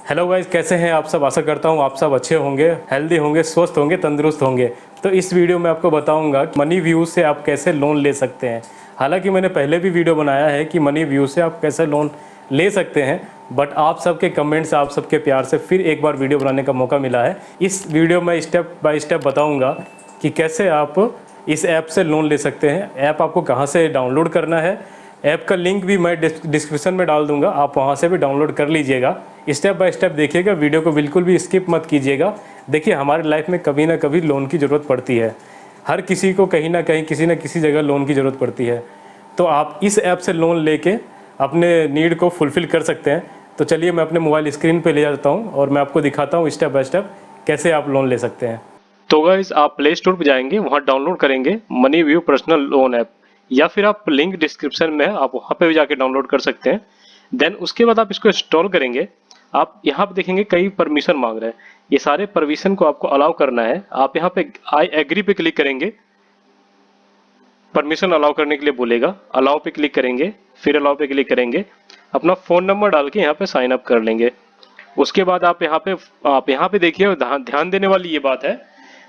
Hello guys, कैसे हैं आप सब। आशा करता हूँ आप सब अच्छे होंगे, हेल्दी होंगे, स्वस्थ होंगे, तंदुरुस्त होंगे। तो इस वीडियो में आपको बताऊंगा कि मनी व्यू से आप कैसे लोन ले सकते हैं। हालांकि मैंने पहले भी वीडियो बनाया है कि मनी व्यू से आप कैसे लोन ले सकते हैं, बट आप सबके कमेंट्स, आप सबके प्यार से फिर एक बार वीडियो बनाने का मौका मिला है। इस वीडियो में स्टेप बाय स्टेप बताऊँगा कि कैसे आप इस ऐप से लोन ले सकते हैं। ऐप आपको कहाँ से डाउनलोड करना है, ऐप का लिंक भी मैं डिस्क्रिप्शन में डाल दूंगा, आप वहाँ से भी डाउनलोड कर लीजिएगा। स्टेप बाय स्टेप देखिएगा, वीडियो को बिल्कुल भी स्किप मत कीजिएगा। देखिए, हमारे लाइफ में कभी ना कभी लोन की ज़रूरत पड़ती है। हर किसी को कहीं ना कहीं, किसी न किसी जगह लोन की ज़रूरत पड़ती है। तो आप इस ऐप से लोन लेके अपने नीड को फुलफ़िल कर सकते हैं। तो चलिए, मैं अपने मोबाइल स्क्रीन पे ले जाता हूँ और मैं आपको दिखाता हूँ स्टेप बाय स्टेप कैसे आप लोन ले सकते हैं। तो गाइस, आप प्ले स्टोर पर जाएंगे, वहाँ डाउनलोड करेंगे money view personal loan app, या फिर आप लिंक डिस्क्रिप्शन में है, आप वहाँ पे भी जाके डाउनलोड कर सकते हैं। देन उसके बाद आप इसको इंस्टॉल करेंगे। आप यहाँ पे देखेंगे कई परमिशन मांग रहे हैं, ये सारे परमिशन को आपको अलाउ करना है। आप यहाँ पे आई एग्री पे क्लिक करेंगे, परमिशन अलाउ करने के लिए बोलेगा, अलाउ पे क्लिक करेंगे, फिर अलाउ पे क्लिक करेंगे, अपना फ़ोन नंबर डाल के यहाँ पे साइन अप कर लेंगे। उसके बाद आप यहाँ पे देखिए, ध्यान देने वाली ये बात है,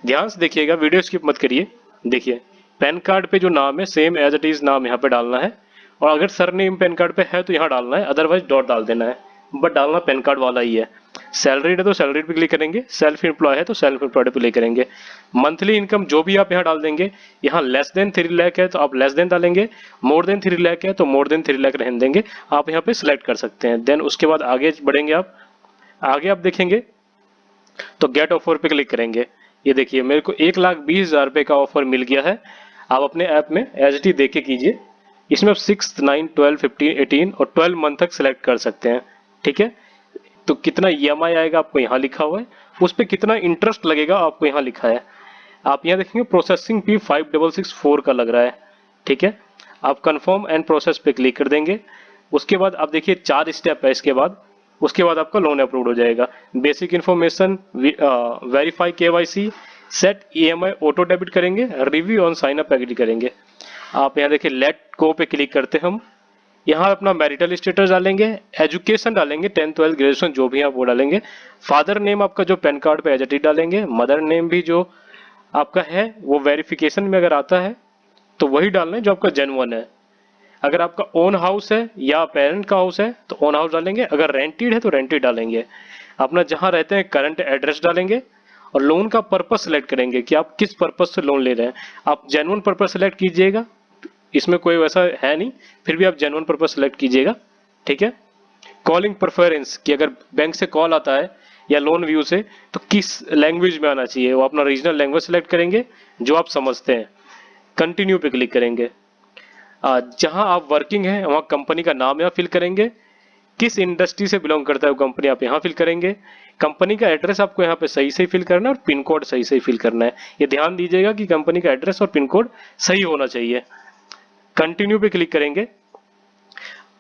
ध्यान से देखिएगा, वीडियो स्किप मत करिए। देखिए, पैन कार्ड पे जो नाम है सेम एज इट इज़ नाम यहाँ पे डालना है, और अगर सरनेम पैन कार्ड पे है तो यहाँ डालना है, अदरवाइज डॉट डाल देना है, बट डालना पैन कार्ड वाला ही है। सैलरीड है तो सैलरीड पे क्लिक करेंगे, सेल्फ एम्प्लॉय है तो सेल्फ एम्प्लॉयड पे क्लिक करेंगे। मंथली इनकम जो भी आप यहाँ डाल देंगे, यहाँ लेस देन 3 लाख है तो आप लेस देन डालेंगे, मोर देन 3 लाख है तो मोर देन 3 लाख रहने देंगे। आप यहाँ पे सिलेक्ट कर सकते हैं। देन उसके बाद आगे बढ़ेंगे, आप आगे देखेंगे तो गेट ऑफर पे क्लिक करेंगे। ये देखिए, मेरे को 1,20,000 रुपये का ऑफर मिल गया है। आप अपने ऐप में एच डी देख के कीजिए। इसमें आप 6, 9, 12, 15, 18 और 12 मंथ तक सेलेक्ट कर सकते हैं। ठीक है, तो कितना ईएमआई आएगा आपको यहाँ लिखा हुआ है, उस पर कितना इंटरेस्ट लगेगा आपको यहाँ लिखा है। आप यहाँ देखेंगे प्रोसेसिंग फी 5664 का लग रहा है। ठीक है, आप कंफर्म एंड प्रोसेस पे क्लिक कर देंगे। उसके बाद आप देखिए 4 स्टेप है इसके बाद। उसके बाद आपका लोन अप्रूव हो जाएगा। Basic information, verify KYC, set EMI auto debit करेंगे, review on sign up agree करेंगे। आप यहाँ देखिए लेट गो पे क्लिक करते हैं हम। यहाँ अपना मैरिटल स्टेटस डालेंगे, एजुकेशन डालेंगे, 10th 12th ग्रेजुएशन जो भी आप वो डालेंगे। फादर नेम आपका जो पैन कार्ड पे एज इट इज डालेंगे। मदर नेम भी जो आपका है वो वेरिफिकेशन में अगर आता है तो वही डालना है जो आपका जेन्युइन है। अगर आपका ओन हाउस है या पेरेंट का हाउस है तो ओन हाउस डालेंगे, अगर रेंटेड है तो रेंटेड डालेंगे। अपना जहाँ रहते हैं करंट एड्रेस डालेंगे, और लोन का पर्पस सेलेक्ट करेंगे कि आप किस पर्पस से लोन ले रहे हैं। आप जेन्युइन पर्पस सेलेक्ट कीजिएगा, इसमें कोई वैसा है नहीं, फिर भी आप जेन्युइन पर्पस सेलेक्ट कीजिएगा। ठीक है, कॉलिंग प्रेफरेंस कि अगर बैंक से कॉल आता है या लोन व्यू से तो किस लैंग्वेज में आना चाहिए, वो अपना रीजनल लैंग्वेज सेलेक्ट करेंगे जो आप समझते हैं। कंटिन्यू पे क्लिक करेंगे। जहां आप वर्किंग है वहां कंपनी का नाम यहाँ फिल करेंगे, किस इंडस्ट्री से बिलोंग करता है वो कंपनी आप यहाँ फिल करेंगे। कंपनी का एड्रेस आपको यहाँ पे सही सही फिल करना है और पिन कोड सही सही फिल करना है। ये ध्यान दीजिएगा कि कंपनी का एड्रेस और पिन कोड सही होना चाहिए। कंटिन्यू पे क्लिक करेंगे।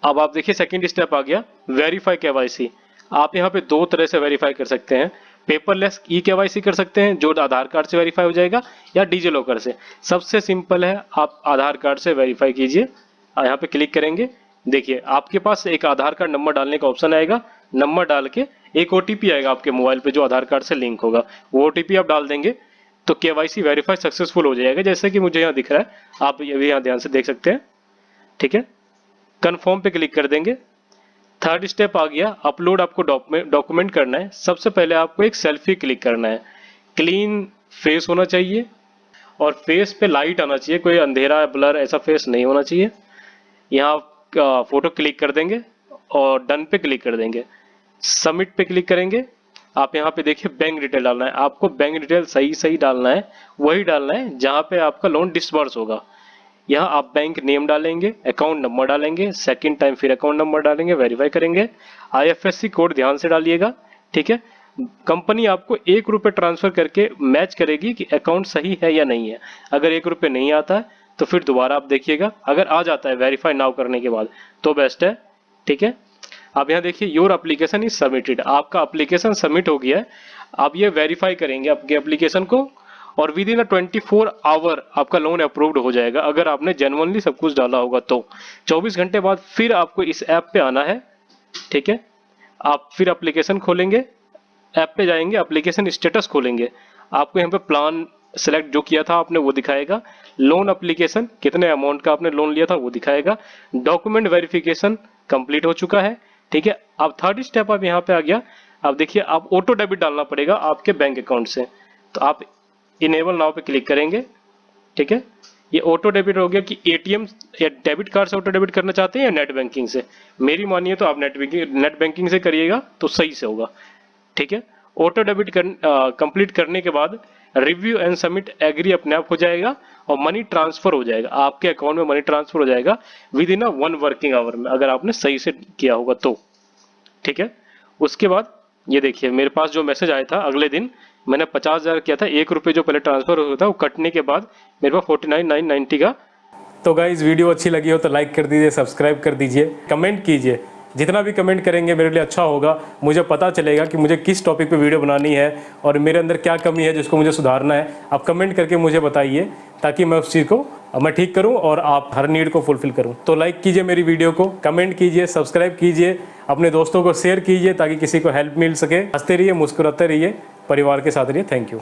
अब आप देखिए सेकंड स्टेप आ गया, वेरीफाई केवाईसी। आप यहाँ पे 2 तरह से वेरीफाई कर सकते हैं। पेपरलेस ई केवाईसी कर सकते हैं जो आधार कार्ड से वेरीफाई हो जाएगा, या डिजी लॉकर से। सबसे सिंपल है, आप आधार कार्ड से वेरीफाई कीजिए। यहाँ पे क्लिक करेंगे। देखिए, आपके पास एक आधार कार्ड नंबर डालने का ऑप्शन आएगा। नंबर डाल के एक ओटीपी आएगा आपके मोबाइल पे जो आधार कार्ड से लिंक होगा, वो ओटीपी आप डाल देंगे तो केवाईसी वेरीफाई सक्सेसफुल हो जाएगा, जैसे कि मुझे यहाँ दिख रहा है। आप ये भी यहाँ ध्यान से देख सकते हैं। ठीक है, कन्फर्म पे क्लिक कर देंगे। थर्ड स्टेप आ गया, अपलोड आपको डॉक्यूमेंट करना है। सबसे पहले आपको एक सेल्फी क्लिक करना है। क्लीन फेस होना चाहिए और फेस पे लाइट आना चाहिए, कोई अंधेरा ब्लर ऐसा फेस नहीं होना चाहिए। यहाँ फोटो क्लिक कर देंगे और डन पे क्लिक कर देंगे। सबमिट पे क्लिक करेंगे। आप यहाँ पे देखिए बैंक डिटेल डालना है, आपको बैंक डिटेल सही सही डालना है, वही डालना है जहाँ पे आपका लोन डिसबर्स होगा। यहाँ आप बैंक नेम डालेंगे, अकाउंट नंबर डालेंगे, सेकंड टाइम फिर अकाउंट नंबर डालेंगे, वेरीफाई करेंगे। आईएफएससी कोड ध्यान से डालिएगा। ठीक है, कंपनी आपको 1 रुपये ट्रांसफर करके मैच करेगी कि अकाउंट सही है या नहीं है। अगर 1 रुपये नहीं आता है तो फिर दोबारा आप देखिएगा, अगर आ जाता है वेरीफाई नाउ करने के बाद तो बेस्ट है। ठीक है, अब यहाँ देखिए योर एप्लीकेशन इज सबमिटेड, आपका एप्लीकेशन सबमिट हो गया है। आप ये वेरीफाई करेंगे आपके एप्लीकेशन को, और विद इन 24 आवर आपका लोन अप्रूव्ड हो जाएगा, अगर आपने जेन्युइनली सब कुछ डाला होगा तो। 24 घंटे बाद फिर आपको इस ऐप पे आना है। ठीक है, आप फिर एप्लीकेशन खोलेंगे, ऐप पे जाएंगे, एप्लीकेशन स्टेटस खोलेंगे, आपको यहाँ पे प्लान सेलेक्ट जो किया था आपने वो दिखाएगा, लोन एप्लीकेशन कितने अमाउंट का आपने लोन लिया था वो दिखाएगा, डॉक्यूमेंट वेरिफिकेशन कंप्लीट हो चुका है। ठीक है, अब थर्ड स्टेप अब यहाँ पे आ गया। अब देखिए, आप ऑटो डेबिट डालना पड़ेगा आपके बैंक अकाउंट से, तो आप इनेबल नाउ पे क्लिक करेंगे। ठीक है, ये ऑटो डेबिट हो गया कि एटीएम या डेबिट कार्ड से ऑटो डेबिट करना चाहते हैं या नेट बैंकिंग से। मेरी मानिए तो आप नेट बैंकिंग से करिएगा तो सही से होगा। ठीक है, ऑटो डेबिट कंप्लीट करने के बाद रिव्यू एंड सबमिट एग्री अपने आप हो जाएगा और मनी ट्रांसफर हो जाएगा, आपके अकाउंट में मनी ट्रांसफर हो जाएगा विद इन 1 वर्किंग आवर में, अगर आपने सही से किया होगा तो। ठीक है, उसके बाद ये देखिए मेरे पास जो मैसेज आया था, अगले दिन मैंने 50,000 किया था, 1 रुपये जो पहले ट्रांसफर हुआ था वो कटने के बाद मेरे पास 49,990 का। तो गाइज वीडियो अच्छी लगी हो तो लाइक कर दीजिए, सब्सक्राइब कर दीजिए, कमेंट कीजिए, जितना भी कमेंट करेंगे मेरे लिए अच्छा होगा, मुझे पता चलेगा कि मुझे किस टॉपिक पे वीडियो बनानी है और मेरे अंदर क्या कमी है जिसको मुझे सुधारना है। आप कमेंट करके मुझे बताइए ताकि मैं उस चीज़ को मैं ठीक करूं और आप हर नीड को फुलफिल करूं। तो लाइक कीजिए मेरी वीडियो को, कमेंट कीजिए, सब्सक्राइब कीजिए, अपने दोस्तों को शेयर कीजिए ताकि किसी को हेल्प मिल सके। हंसते रहिए, मुस्कुराते रहिए, परिवार के साथ रहिए। Thank you.